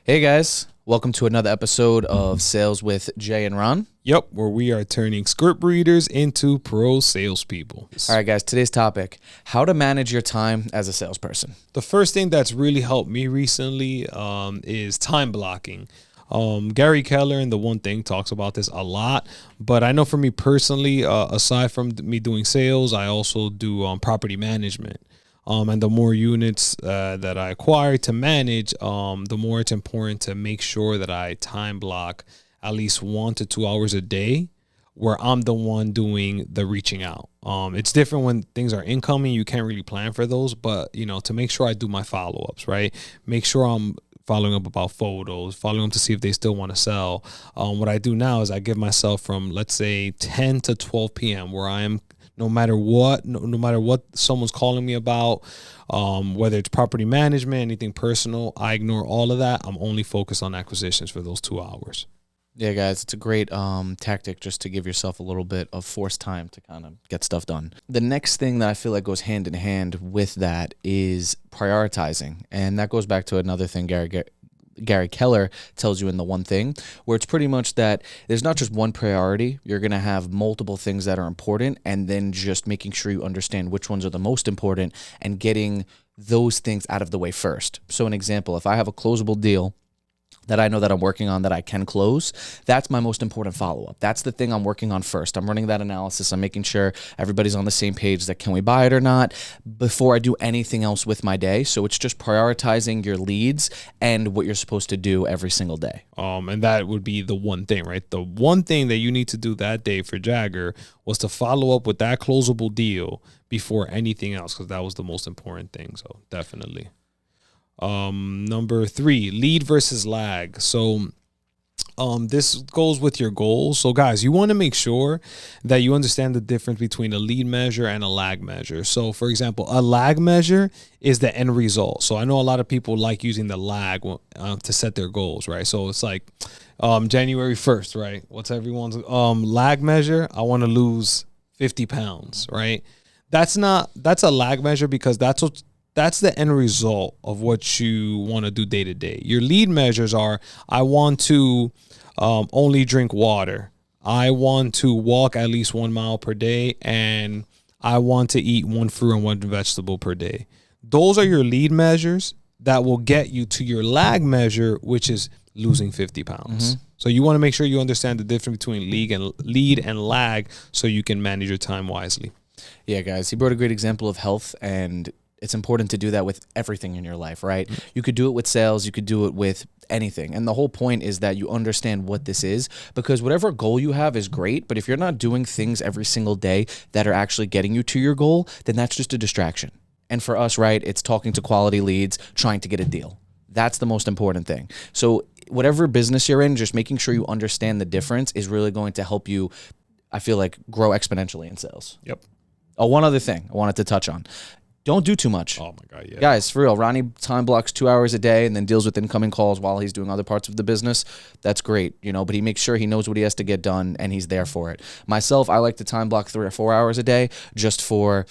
Hey guys, welcome to another episode of Sales with Jay and Ron. Yep, where we are turning script readers into pro salespeople. All right, guys, today's topic, how to manage your time as a salesperson. The first thing that's really helped me recently is time blocking. Gary Keller in The One Thing talks about this a lot, but I know for me personally, aside from me doing sales, I also do property management. And the more units that I acquire to manage, the more it's important to make sure that I time block at least 1 to 2 hours a day where I'm the one doing the reaching out. It's different when things are incoming. You can't really plan for those, but, to make sure I do my follow-ups, right? Make sure I'm following up about photos, following up to see if they still want to sell. What I do now is I give myself from, let's say, 10 to 12 p.m. where I am no matter what someone's calling me about, whether it's property management, anything personal, I ignore all of that. I'm only focused on acquisitions for those 2 hours. Yeah, guys, it's a great tactic just to give yourself a little bit of forced time to kind of get stuff done. The next thing that I feel like goes hand in hand with that is prioritizing. And that goes back to another thing Gary Keller tells you in The One Thing, where it's pretty much that there's not just one priority. You're going to have multiple things that are important, and then just making sure you understand which ones are the most important and getting those things out of the way first. So an example, if I have a closable deal that I know that I'm working on that I can close, that's my most important follow-up. That's the thing I'm working on first. I'm running that analysis. I'm making sure everybody's on the same page that can we buy it or not before I do anything else with my day. So it's just prioritizing your leads and what you're supposed to do every single day. And that would be the one thing, right? The one thing that you need to do that day for Jagger was to follow up with that closable deal before anything else, because that was the most important thing. So definitely. Number 3, lead versus lag. So this goes with your goals. So guys, you want to make sure that you understand the difference between a lead measure and a lag measure. So for example, a lag measure is the end result. So I know a lot of people like using the lag to set their goals, right? So it's like January 1st, right? What's everyone's lag measure? I want to lose 50 pounds, right? That's a lag measure because that's the end result of what you want to do day to day. Your lead measures are, I want to only drink water. I want to walk at least 1 mile per day. And I want to eat 1 fruit and 1 vegetable per day. Those are your lead measures that will get you to your lag measure, which is losing 50 pounds. Mm-hmm. So you want to make sure you understand the difference between lead and lag so you can manage your time wisely. Yeah, guys, he brought a great example of health, and it's important to do that with everything in your life, right? You could do it with sales. You could do it with anything. And the whole point is that you understand what this is, because whatever goal you have is great. But if you're not doing things every single day that are actually getting you to your goal, then that's just a distraction. And for us, right, it's talking to quality leads, trying to get a deal. That's the most important thing. So whatever business you're in, just making sure you understand the difference is really going to help you, I feel like, grow exponentially in sales. Yep. Oh, one other thing I wanted to touch on. Don't do too much. Oh, my God, yeah. Guys, for real, Ronnie time blocks 2 hours a day and then deals with incoming calls while he's doing other parts of the business. That's great, but he makes sure he knows what he has to get done and he's there for it. Myself, I like to time block 3 or 4 hours a day just for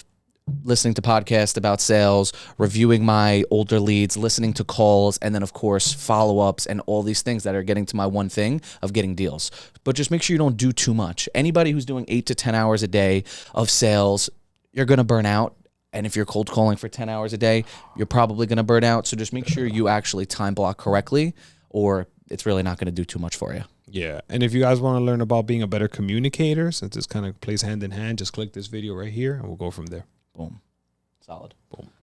listening to podcasts about sales, reviewing my older leads, listening to calls, and then, of course, follow-ups and all these things that are getting to my one thing of getting deals. But just make sure you don't do too much. Anybody who's doing 8 to 10 hours a day of sales, you're going to burn out. And if you're cold calling for 10 hours a day, you're probably going to burn out. So just make sure you actually time block correctly, or it's really not going to do too much for you. Yeah. And if you guys want to learn about being a better communicator, since this kind of plays hand in hand, just click this video right here and we'll go from there. Boom. Solid. Boom.